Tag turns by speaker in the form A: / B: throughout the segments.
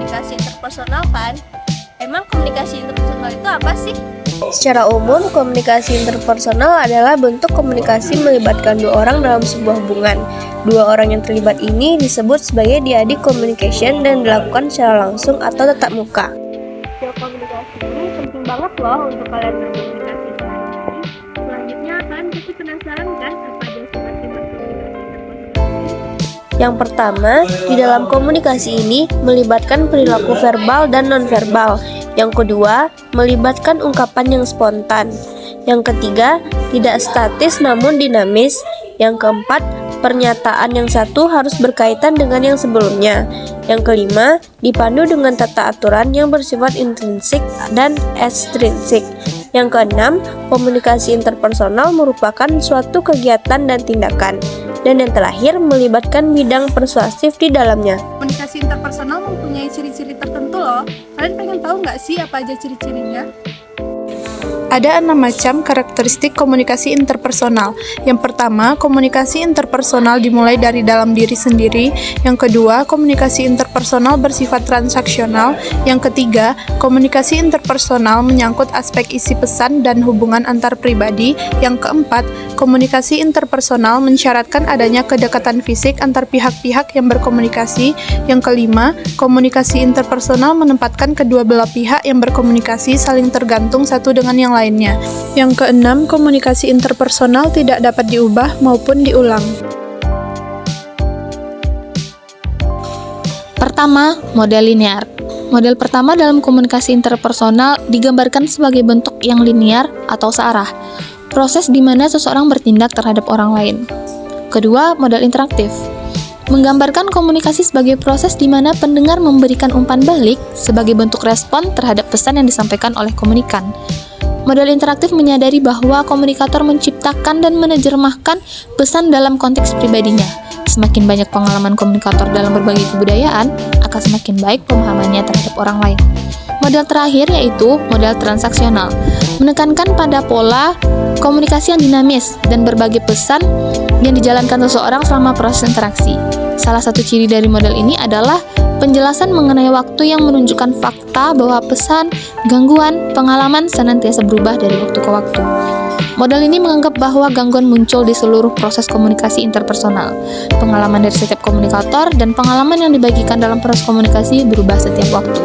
A: komunikasi interpersonal kan? Emang komunikasi interpersonal itu apa sih?
B: Secara umum, komunikasi interpersonal adalah bentuk komunikasi melibatkan dua orang dalam sebuah hubungan. Dua orang yang terlibat ini disebut sebagai dyadic communication dan dilakukan secara langsung atau tatap muka.
A: Skill komunikasi ini penting banget loh untuk kalian berkomunikasi sehari-hari. Selanjutnya kan kita penasaran kan apa aja sifat-sifat komunikasi interpersonal?
B: Yang pertama, di dalam komunikasi ini melibatkan perilaku verbal dan nonverbal. Yang kedua, melibatkan ungkapan yang spontan. Yang ketiga, tidak statis namun dinamis. Yang keempat, pernyataan yang satu harus berkaitan dengan yang sebelumnya. Yang kelima, dipandu dengan tata aturan yang bersifat intrinsik dan ekstrinsik. Yang keenam, komunikasi interpersonal merupakan suatu kegiatan dan tindakan. Dan yang terakhir, melibatkan bidang persuasif di dalamnya.
C: Komunikasi interpersonal mempunyai ciri-ciri tertentu loh. Kalian pengen tahu nggak sih apa aja ciri-cirinya?
D: Ada 6 macam karakteristik komunikasi interpersonal. Yang pertama, komunikasi interpersonal dimulai dari dalam diri sendiri. Yang kedua, komunikasi interpersonal bersifat transaksional. Yang ketiga, komunikasi interpersonal menyangkut aspek isi pesan dan hubungan antar pribadi. Yang keempat, komunikasi interpersonal mensyaratkan adanya kedekatan fisik antar pihak-pihak yang berkomunikasi. Yang kelima, komunikasi interpersonal menempatkan kedua belah pihak yang berkomunikasi saling tergantung satu dengan yang lainnya. Yang keenam, komunikasi interpersonal tidak dapat diubah maupun diulang.
E: Pertama, model linear. Model pertama dalam komunikasi interpersonal digambarkan sebagai bentuk yang linear atau searah, proses di mana seseorang bertindak terhadap orang lain. Kedua, model interaktif. Menggambarkan komunikasi sebagai proses di mana pendengar memberikan umpan balik sebagai bentuk respon terhadap pesan yang disampaikan oleh komunikan. Model interaktif menyadari bahwa komunikator menciptakan dan menerjemahkan pesan dalam konteks pribadinya. Semakin banyak pengalaman komunikator dalam berbagai kebudayaan, akan semakin baik pemahamannya terhadap orang lain. Model terakhir yaitu model transaksional, menekankan pada pola komunikasi yang dinamis dan berbagai pesan yang dijalankan seseorang selama proses interaksi. Salah satu ciri dari model ini adalah penjelasan mengenai waktu yang menunjukkan fakta bahwa pesan, gangguan, pengalaman senantiasa berubah dari waktu ke waktu. Model ini menganggap bahwa gangguan muncul di seluruh proses komunikasi interpersonal. Pengalaman dari setiap komunikator dan pengalaman yang dibagikan dalam proses komunikasi berubah setiap waktu.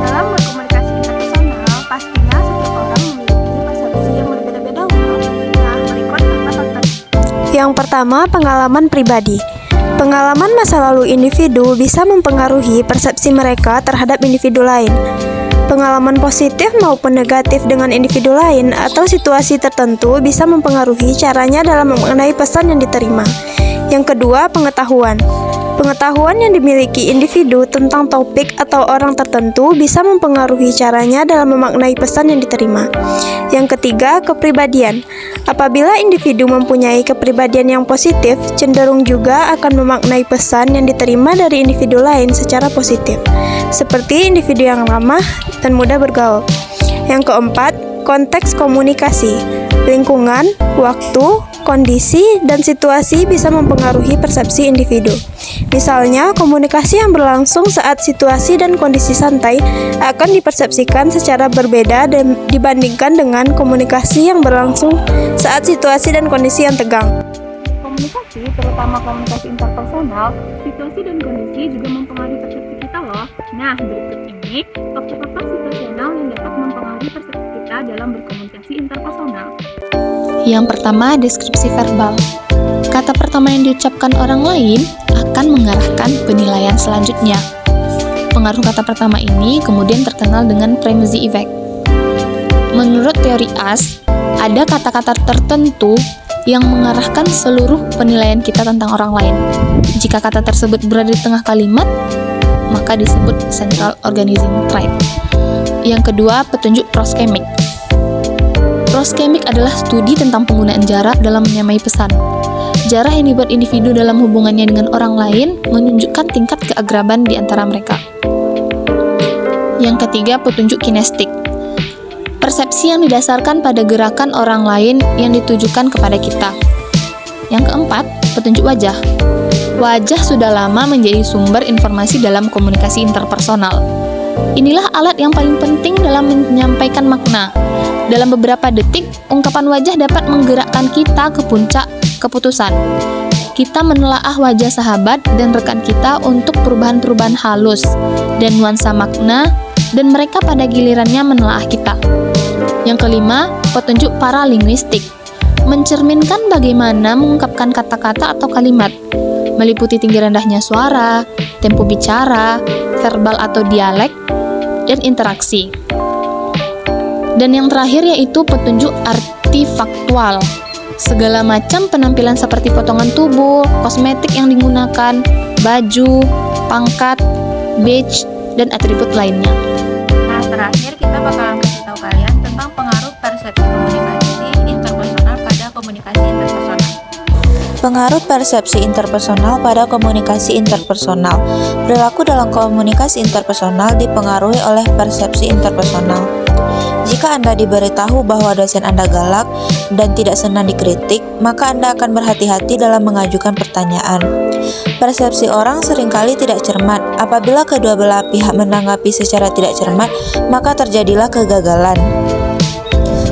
C: Dalam berkomunikasi interpersonal, pastinya setiap orang memiliki persepsi yang berbeda-beda loh. Nah, berikut 4 faktor.
B: Yang pertama, pengalaman pribadi. Pengalaman masa lalu individu bisa mempengaruhi persepsi mereka terhadap individu lain. Pengalaman positif maupun negatif dengan individu lain atau situasi tertentu bisa mempengaruhi caranya dalam memaknai pesan yang diterima. Yang kedua, pengetahuan. Pengetahuan yang dimiliki individu tentang topik atau orang tertentu bisa mempengaruhi caranya dalam memaknai pesan yang diterima. Yang ketiga, kepribadian. Apabila individu mempunyai kepribadian yang positif, cenderung juga akan memaknai pesan yang diterima dari individu lain secara positif, seperti individu yang ramah dan mudah bergaul. Yang keempat, konteks komunikasi. Lingkungan, waktu, kondisi, dan situasi bisa mempengaruhi persepsi individu. Misalnya, komunikasi yang berlangsung saat situasi dan kondisi santai akan dipersepsikan secara berbeda dibandingkan dengan komunikasi yang berlangsung saat situasi dan kondisi yang tegang.
C: Komunikasi, terutama komunikasi interpersonal, situasi dan kondisi juga mempengaruhi persepsi kita loh. Nah, berikut ini faktor-faktor situasional yang dapat mempengaruhi persepsi kita dalam berkomunikasi interpersonal.
E: Yang pertama, deskripsi verbal. Kata pertama yang diucapkan orang lain akan mengarahkan penilaian selanjutnya. Pengaruh kata pertama ini kemudian terkenal dengan primacy effect. Menurut teori AS, ada kata-kata tertentu yang mengarahkan seluruh penilaian kita tentang orang lain. Jika kata tersebut berada di tengah kalimat, maka disebut central organizing trait. Yang kedua, petunjuk proskemik. Proskemik adalah studi tentang penggunaan jarak dalam menyamai pesan. Jarak yang dibuat individu dalam hubungannya dengan orang lain menunjukkan tingkat keakraban di antara mereka. Yang ketiga, petunjuk kinestik. Persepsi yang didasarkan pada gerakan orang lain yang ditujukan kepada kita. Yang keempat, petunjuk wajah. Wajah sudah lama menjadi sumber informasi dalam komunikasi interpersonal. Inilah alat yang paling penting dalam menyampaikan makna. Dalam beberapa detik, ungkapan wajah dapat menggerakkan kita ke puncak keputusan. Kita menelaah wajah sahabat dan rekan kita untuk perubahan-perubahan halus dan nuansa makna, dan mereka pada gilirannya menelaah kita. Yang kelima, petunjuk paralinguistik. Mencerminkan bagaimana mengungkapkan kata-kata atau kalimat, meliputi tinggi rendahnya suara, tempo bicara, verbal atau dialek, dan interaksi. Dan yang terakhir yaitu petunjuk artifaktual. Segala macam penampilan seperti potongan tubuh, kosmetik yang digunakan, baju, pangkat, badge, dan atribut lainnya.
F: Nah, terakhir kita bakalan kasih tahu kalian tentang pengaruh persepsi komunikasi interpersonal pada komunikasi interpersonal.
G: Pengaruh persepsi interpersonal pada komunikasi interpersonal. Perilaku dalam komunikasi interpersonal dipengaruhi oleh persepsi interpersonal. Jika Anda diberitahu bahwa dosen Anda galak dan tidak senang dikritik, maka Anda akan berhati-hati dalam mengajukan pertanyaan. Persepsi orang seringkali tidak cermat. Apabila kedua belah pihak menanggapi secara tidak cermat, maka terjadilah kegagalan.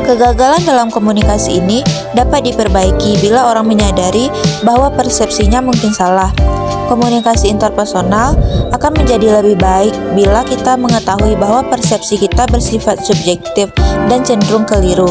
G: Kegagalan dalam komunikasi ini dapat diperbaiki bila orang menyadari bahwa persepsinya mungkin salah. Komunikasi interpersonal akan menjadi lebih baik bila kita mengetahui bahwa persepsi kita bersifat subjektif dan cenderung keliru.